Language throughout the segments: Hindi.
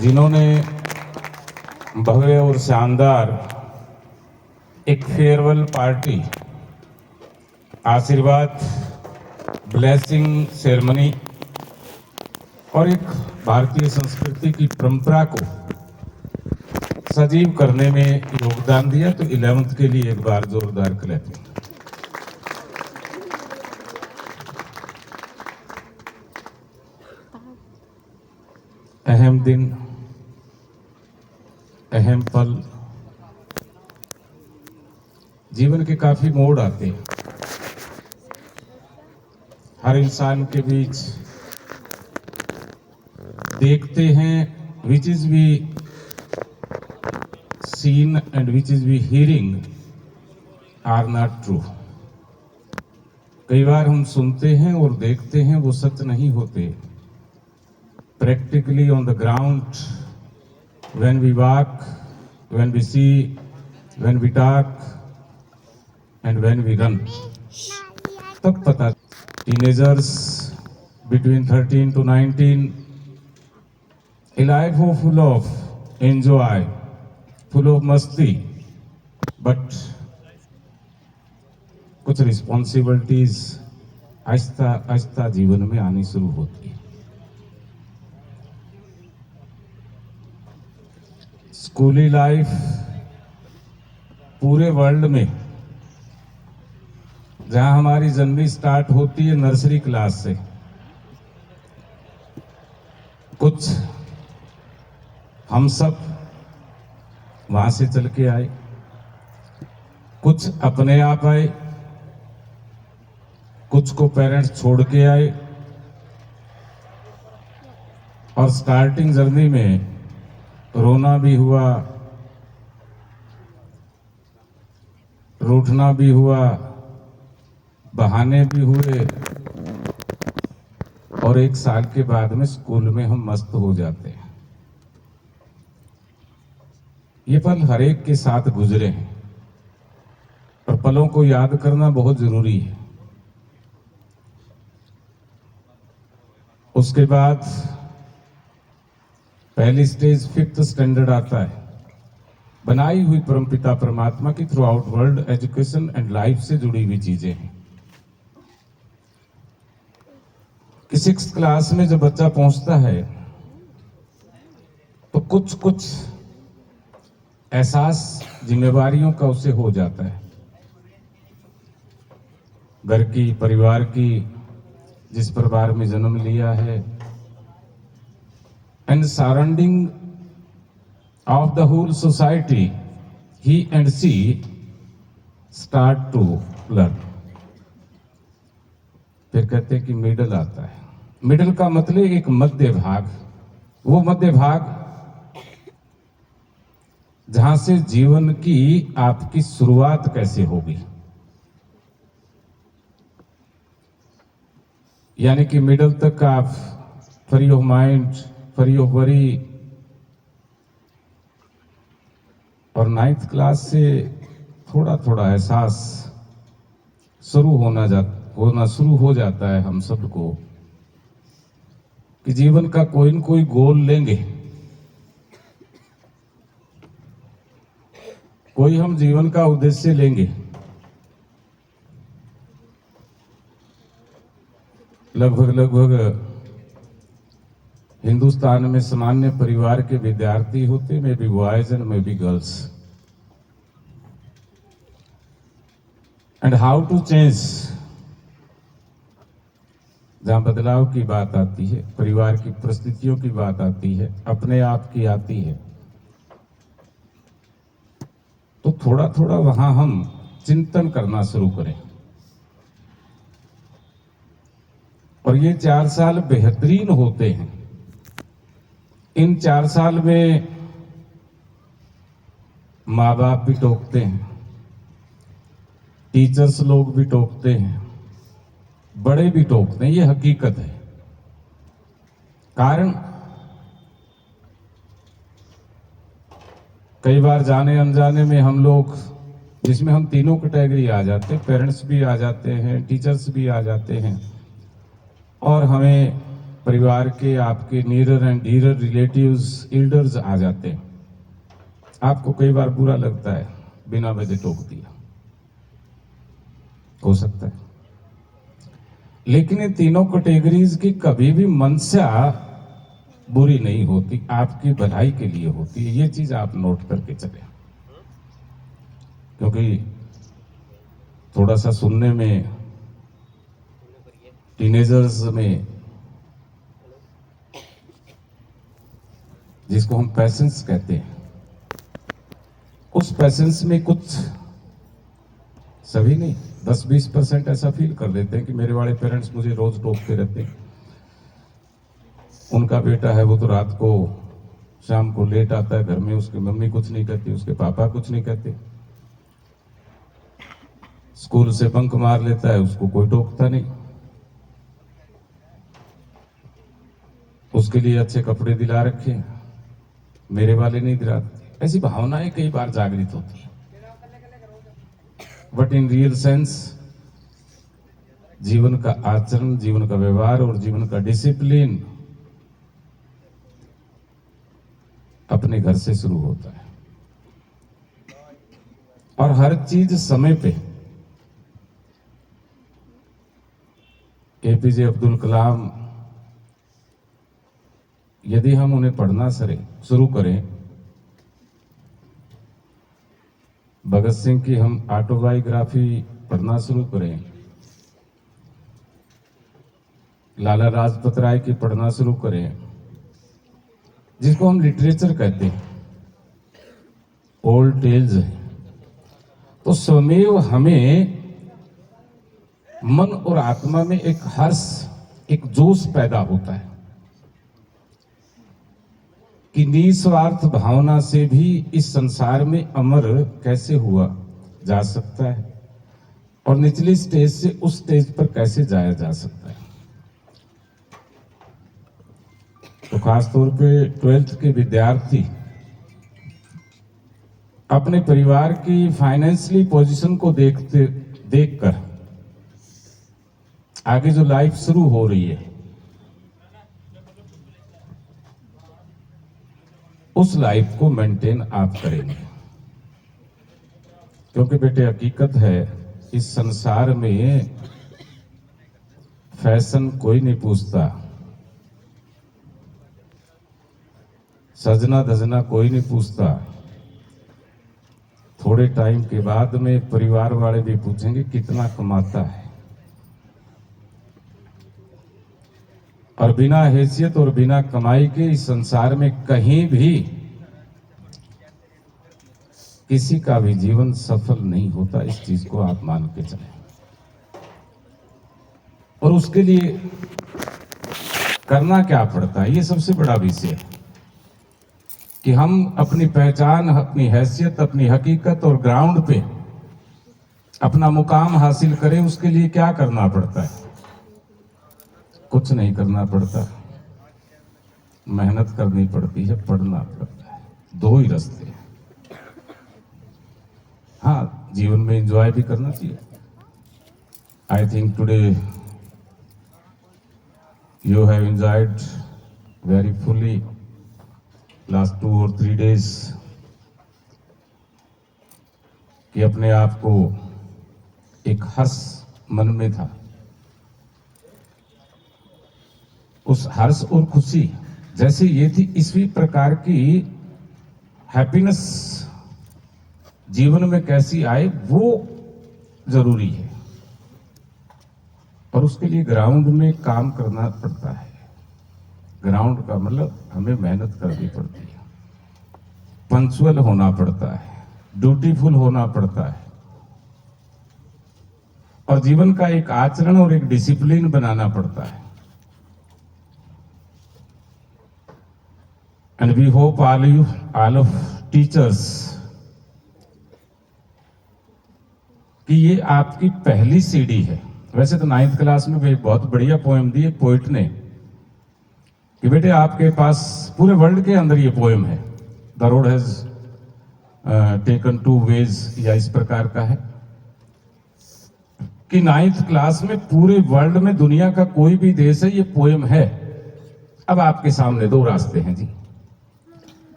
जिन्होंने भव्य और शानदार एक फेयरवेल पार्टी, आशीर्वाद, ब्लेसिंग सेरेमनी और एक भारतीय संस्कृति की परंपरा को सजीव करने में योगदान दिया। तो 11th के लिए एक बार जोरदार क्लैपिंग। अहम दिन, अहम पल, जीवन के काफी मोड़ आते हैं। हर इंसान के बीच देखते हैं which is we seen and which is we hearing are not true. कई बार हम सुनते हैं और देखते हैं वो सच नहीं होते। Practically on the ground, when we walk, when we see, when we talk, and when we run, तब पता। Teenagers between 13 to 19, a life full of enjoy, full of मस्ती, but कुछ रिस्पॉन्सिबिलिटीज आहिस्ता आहिस्ता जीवन में आनी शुरू होती है। स्कूली लाइफ पूरे वर्ल्ड में, जहां हमारी जर्नी स्टार्ट होती है नर्सरी क्लास से, कुछ हम सब वहां से चल के आए, कुछ अपने आप आए, कुछ को पेरेंट्स छोड़ के आए, और स्टार्टिंग जर्नी में रोना भी हुआ, रूठना भी हुआ, बहाने भी हुए, और 1 साल के बाद में स्कूल में हम मस्त हो जाते हैं। ये पल हर एक के साथ गुजरे हैं और पलों को याद करना बहुत जरूरी है। उसके बाद पहली स्टेज 5th स्टैंडर्ड आता है। बनाई हुई परमपिता परमात्मा की through out world education and life से जुड़ी हुई चीजें हैं कि 6th क्लास में जब बच्चा पहुंचता है तो कुछ कुछ एहसास जिम्मेवारियों का उसे हो जाता है। घर की, परिवार की, जिस परिवार में जन्म लिया है, and surrounding of the whole society, he and she start to learn। फिर कहते हैं कि मिडल आता है। मिडल का मतलब एक मध्य भाग, वो मध्य भाग जहां से जीवन की आपकी शुरुआत कैसे होगी। यानी कि मिडल तक आप free of mind, free of worry, और 9th क्लास से थोड़ा थोड़ा एहसास होना शुरू हो जाता है हम सबको कि जीवन का कोई न कोई गोल लेंगे, कोई हम जीवन का उद्देश्य लेंगे। लगभग हिंदुस्तान में सामान्य परिवार के विद्यार्थी होते, may be boys and may be girls. And how to change, जहां बदलाव की बात आती है, परिवार की परिस्थितियों की बात आती है, अपने आप की आती है, तो थोड़ा थोड़ा वहां हम चिंतन करना शुरू करें। और ये 4 साल बेहतरीन होते हैं। इन 4 साल में माँ बाप भी टोकते हैं, टीचर्स लोग भी टोकते हैं, बड़े भी टोकते हैं, ये हकीकत है। कारण कई बार जाने अनजाने में हम लोग, जिसमें हम तीनों कैटेगरी आ जाते हैं, पेरेंट्स भी आ जाते हैं, टीचर्स भी आ जाते हैं, और हमें परिवार के आपके near and dear relatives elders आ जाते हैं, आपको कई बार बुरा लगता है, बिना वजह टोक दिया, हो सकता है। लेकिन इन तीनों कैटेगरीज की कभी भी मनसा बुरी नहीं होती, आपकी भलाई के लिए होती है। ये चीज आप नोट करके चले, क्योंकि थोड़ा सा सुनने में टीनेजर्स में, जिसको हम पैसेंस कहते हैं, उस पैसेंस में कुछ, सभी नहीं, 10-20% ऐसा फील कर लेते हैं कि मेरे वाले पेरेंट्स मुझे रोज टोकते रहते हैं, उनका बेटा है वो तो रात को शाम को लेट आता है घर में, उसकी मम्मी कुछ नहीं कहती, उसके पापा कुछ नहीं कहते, स्कूल से बंक मार लेता है, उसको कोई टोकता नहीं, उसके लिए अच्छे कपड़े दिला रखे, मेरे वाले नहीं दिलाते। ऐसी भावनाएं कई बार जागृत होती है, बट इन रियल सेंस जीवन का आचरण, जीवन का व्यवहार और जीवन का डिसिप्लिन अपने घर से शुरू होता है, और हर चीज समय पे। एपीजे अब्दुल कलाम, यदि हम उन्हें पढ़ना शुरू करें, भगत सिंह की हम ऑटोबायोग्राफी पढ़ना शुरू करें, लाला लाजपत राय की पढ़ना शुरू करें, जिसको हम लिटरेचर कहते हैं, ओल्ड टेल्स है, तो स्वमेव हमें मन और आत्मा में एक हर्ष, एक जोश पैदा होता है कि निस्वार्थ भावना से भी इस संसार में अमर कैसे हुआ जा सकता है, और निचली स्टेज से उस स्टेज पर कैसे जाया जा सकता है। तो खासतौर पे 12th के विद्यार्थी अपने परिवार की फाइनेंशियली पोजीशन को देखकर आगे जो लाइफ शुरू हो रही है, उस लाइफ को मेंटेन आप करेंगे, क्योंकि बेटे हकीकत है इस संसार में फैशन कोई नहीं पूछता, सजना धजना कोई नहीं पूछता, थोड़े टाइम के बाद में परिवार वाले भी पूछेंगे कितना कमाता है, और बिना हैसियत और बिना कमाई के इस संसार में कहीं भी किसी का भी जीवन सफल नहीं होता। इस चीज को आप मान के चलें, और उसके लिए करना क्या पड़ता है, ये सबसे बड़ा विषय है कि हम अपनी पहचान, अपनी हैसियत, अपनी हकीकत और ग्राउंड पे अपना मुकाम हासिल करें। उसके लिए क्या करना पड़ता है? कुछ नहीं करना पड़ता, मेहनत करनी पड़ती है, पढ़ना पड़ता है। दो ही रास्ते हैं। हाँ, जीवन में एंजॉय भी करना चाहिए। I think today you have enjoyed very fully last 2 or 3 days, कि अपने आप को एक हर्ष मन में था, उस हर्ष और खुशी जैसे ये थी, इसी प्रकार की हैप्पीनेस जीवन में कैसी आए वो जरूरी है, और उसके लिए ग्राउंड में काम करना पड़ता है। ग्राउंड का मतलब हमें मेहनत करनी पड़ती है, पंक्चुअल होना पड़ता है, ड्यूटीफुल होना पड़ता है, और जीवन का एक आचरण और एक डिसिप्लिन बनाना पड़ता है। And we hope all of teachers कि ये आपकी पहली सीढ़ी है। वैसे तो 9th क्लास में भी बहुत बढ़िया पोएम दी है पोइट ने कि बेटे आपके पास पूरे वर्ल्ड के अंदर ये पोएम है, the road has taken 2 ways, या इस प्रकार का है कि 9th क्लास में पूरे वर्ल्ड में दुनिया का कोई भी देश है, ये पोएम है अब आपके सामने दो रास्ते हैं जी।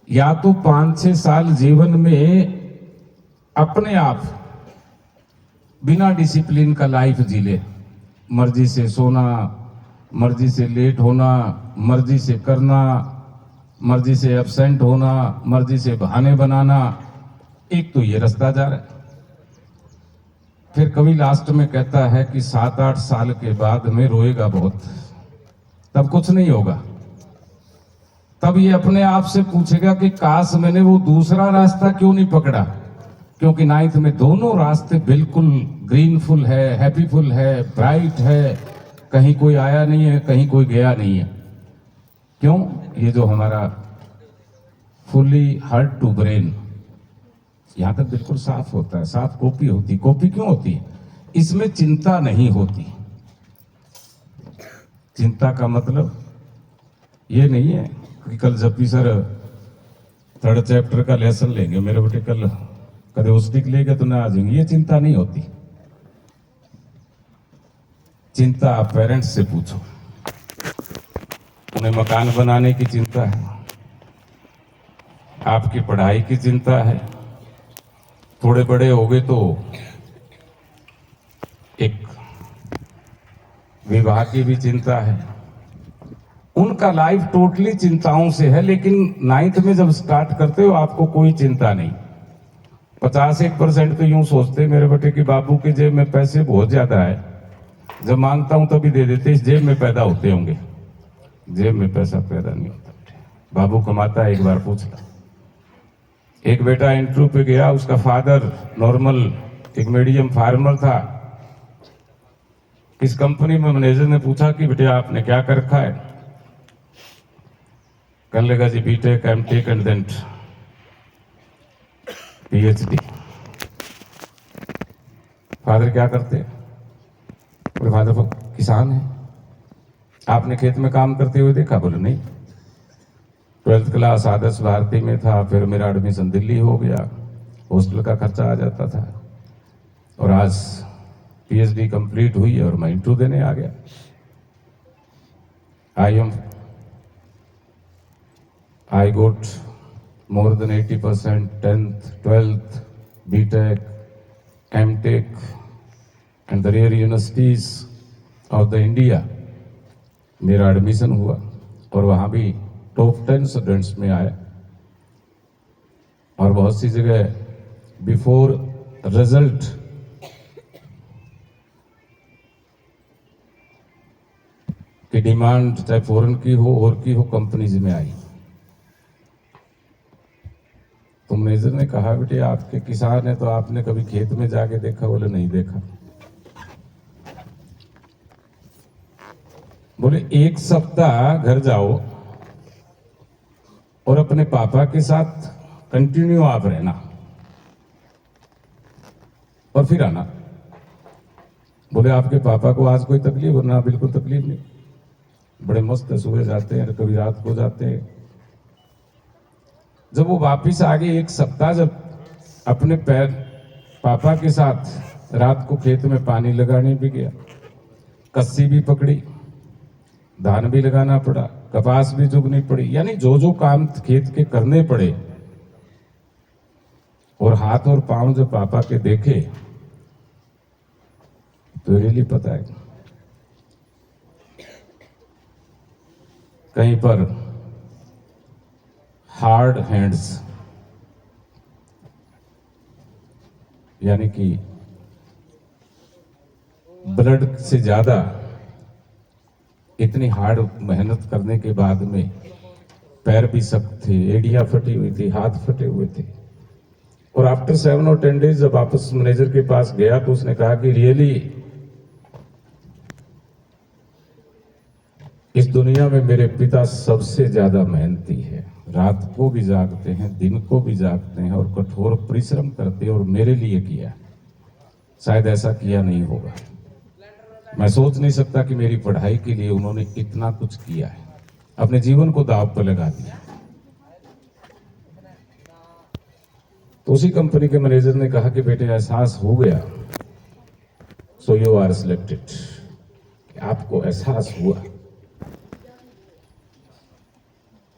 या तो 5-6 साल जीवन में अपने आप बिना डिसिप्लिन का लाइफ जी ले, मर्जी से सोना, मर्जी से लेट होना, मर्जी से करना, मर्जी से एब्सेंट होना, मर्जी से बहाने बनाना। एक तो ये रास्ता जा रहा है। फिर कवि लास्ट में कहता है कि 7-8 साल के बाद में रोएगा बहुत, तब कुछ नहीं होगा। तब ये अपने आप से पूछेगा कि काश मैंने वो दूसरा रास्ता क्यों नहीं पकड़ा, क्योंकि 9th में दोनों रास्ते बिल्कुल ग्रीनफुल है, हैप्पीफुल है, ब्राइट है, कहीं कोई आया नहीं है, कहीं कोई गया नहीं है। क्यों? ये जो हमारा फुली हार्ट टू ब्रेन यहां तक बिल्कुल साफ होता है, साफ कॉपी होती। कॉपी क्यों होती है? इसमें चिंता नहीं होती। चिंता का मतलब ये नहीं है कि कल जब भी सर 3rd चैप्टर का लेसन लेंगे, मेरे बेटे कल कदे उसदिक लेगा तो ना आ जाएंगे, ये चिंता नहीं होती। चिंता आप पेरेंट्स से पूछो, उन्हें मकान बनाने की चिंता है, आपकी पढ़ाई की चिंता है, थोड़े बड़े हो गए तो एक विवाह की भी चिंता है। उनका लाइफ टोटली चिंताओं से है, लेकिन 9th में जब स्टार्ट करते हो आपको कोई चिंता नहीं। 51% तो यूं सोचते मेरे बेटे कि बाबू के जेब में पैसे बहुत ज्यादा है, जब मांगता हूं तभी दे देते, इस जेब में पैदा होते होंगे। जेब में पैसा पैदा नहीं होता बेटे, बाबू कमाता है। एक बार पूछ ला, एक बेटा इंटरव्यू पे गया, उसका फादर नॉर्मल एक मीडियम फार्मर था। इस कंपनी में मैनेजर ने पूछा कि बेटे आपने क्या कर रखा है? कहने लगा जी BTech, MTech and then PhD. Father क्या करते हैं? बोले फादर किसान है। आपने खेत में काम करते हुए देखा? बोले नहीं। 12th क्लास आदर्श भारती में था, फिर मेरा एडमिशन दिल्ली हो गया, हॉस्टल का खर्चा आ जाता था, और आज पीएचडी कंप्लीट हुई और मैं इंटरव्यू देने आ गया। I got more than 80%, 10th, 12th, BTech, MTech and the rare universities of the India। मेरा एडमिशन हुआ और वहाँ भी टॉप 10 स्टूडेंट्स में आया, और बहुत सी जगह बिफोर रिजल्ट की डिमांड चाहे फॉरेन की हो और की हो, कंपनीज में आई। तो मैनेजर ने कहा बेटे आपके किसान है तो आपने कभी खेत में जाके देखा? बोले नहीं देखा। बोले 1 सप्ताह घर जाओ और अपने पापा के साथ कंटिन्यू आप रहना और फिर आना। बोले आपके पापा को आज कोई तकलीफ? ना बिल्कुल तकलीफ नहीं, बड़े मस्त सुबह जाते हैं, कभी रात को जाते हैं। जब वो वापिस आ गए 1 सप्ताह, जब अपने पैर पापा के साथ रात को खेत में पानी लगाने भी गया, कस्सी भी पकड़ी, धान भी लगाना पड़ा, कपास भी जुगनी पड़ी, यानी जो जो काम खेत के करने पड़े, और हाथ और पांव जब पापा के देखे तो रियली पता है कहीं पर हार्ड हैंड्स, यानी कि ब्लड से ज्यादा इतनी हार्ड मेहनत करने के बाद में पैर भी सख्त थे, एड़ियां फटी हुई थी, हाथ फटे हुए थे। और आफ्टर 7 और 10 डेज जब वापस मैनेजर के पास गया तो उसने कहा कि रियली इस दुनिया में मेरे पिता सबसे ज्यादा मेहनती है, रात को भी जागते हैं, दिन को भी जागते हैं और कठोर परिश्रम करते हैं, और मेरे लिए किया, शायद ऐसा किया नहीं होगा। मैं सोच नहीं सकता कि मेरी पढ़ाई के लिए उन्होंने इतना कुछ किया है, अपने जीवन को दांव पर लगा दिया। तो उसी कंपनी के मैनेजर ने कहा कि बेटे एहसास हो गया, सो यू आर सिलेक्टेड। आपको एहसास हुआ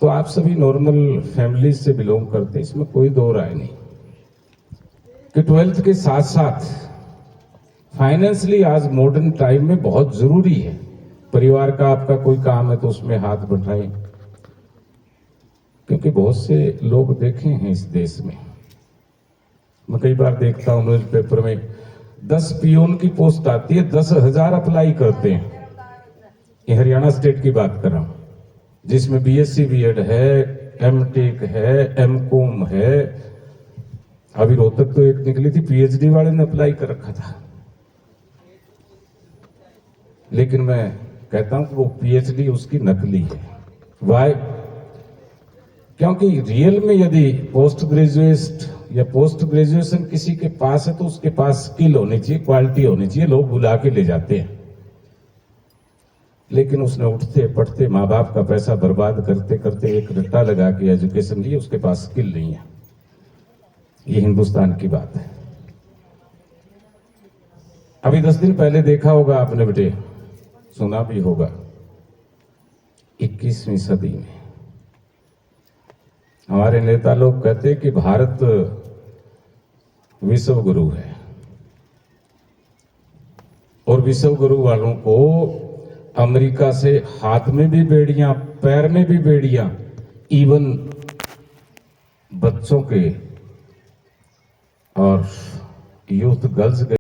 तो आप सभी नॉर्मल फैमिली से बिलोंग करते हैं, इसमें कोई दो राय नहीं कि 12th के साथ साथ फाइनेंशियली आज मॉडर्न टाइम में बहुत जरूरी है। परिवार का आपका कोई काम है तो उसमें हाथ बटाएं, क्योंकि बहुत से लोग देखे हैं इस देश में। मैं कई बार देखता हूं न्यूज पेपर में 10 पियोन की पोस्ट आती है, 10,000 अप्लाई करते हैं। ये हरियाणा स्टेट की बात कर रहा हूं, जिसमें बीएससी बीएड है, एमटेक है, एमकॉम है। अभी रोहतक तो एक निकली थी, पीएचडी वाले ने अप्लाई कर रखा था। लेकिन मैं कहता हूं कि वो पीएचडी उसकी नकली है। वाई? क्योंकि रियल में यदि पोस्ट ग्रेजुएट या पोस्ट ग्रेजुएशन किसी के पास है तो उसके पास स्किल होनी चाहिए, क्वालिटी होनी चाहिए, लोग बुला के ले जाते हैं। लेकिन उसने उठते पढ़ते माँ बाप का पैसा बर्बाद करते करते एक रट्टा लगा के एजुकेशन ली, उसके पास स्किल नहीं है। ये हिंदुस्तान की बात है। अभी 10 दिन पहले देखा होगा आपने बेटे, सुना भी होगा, 21वीं सदी में हमारे नेता लोग कहते हैं कि भारत विश्व गुरु है, और विश्व गुरु वालों को अमेरिका से हाथ में भी बेड़ियां, पैर में भी बेड़ियां, इवन बच्चों के और यूथ गर्ल्स के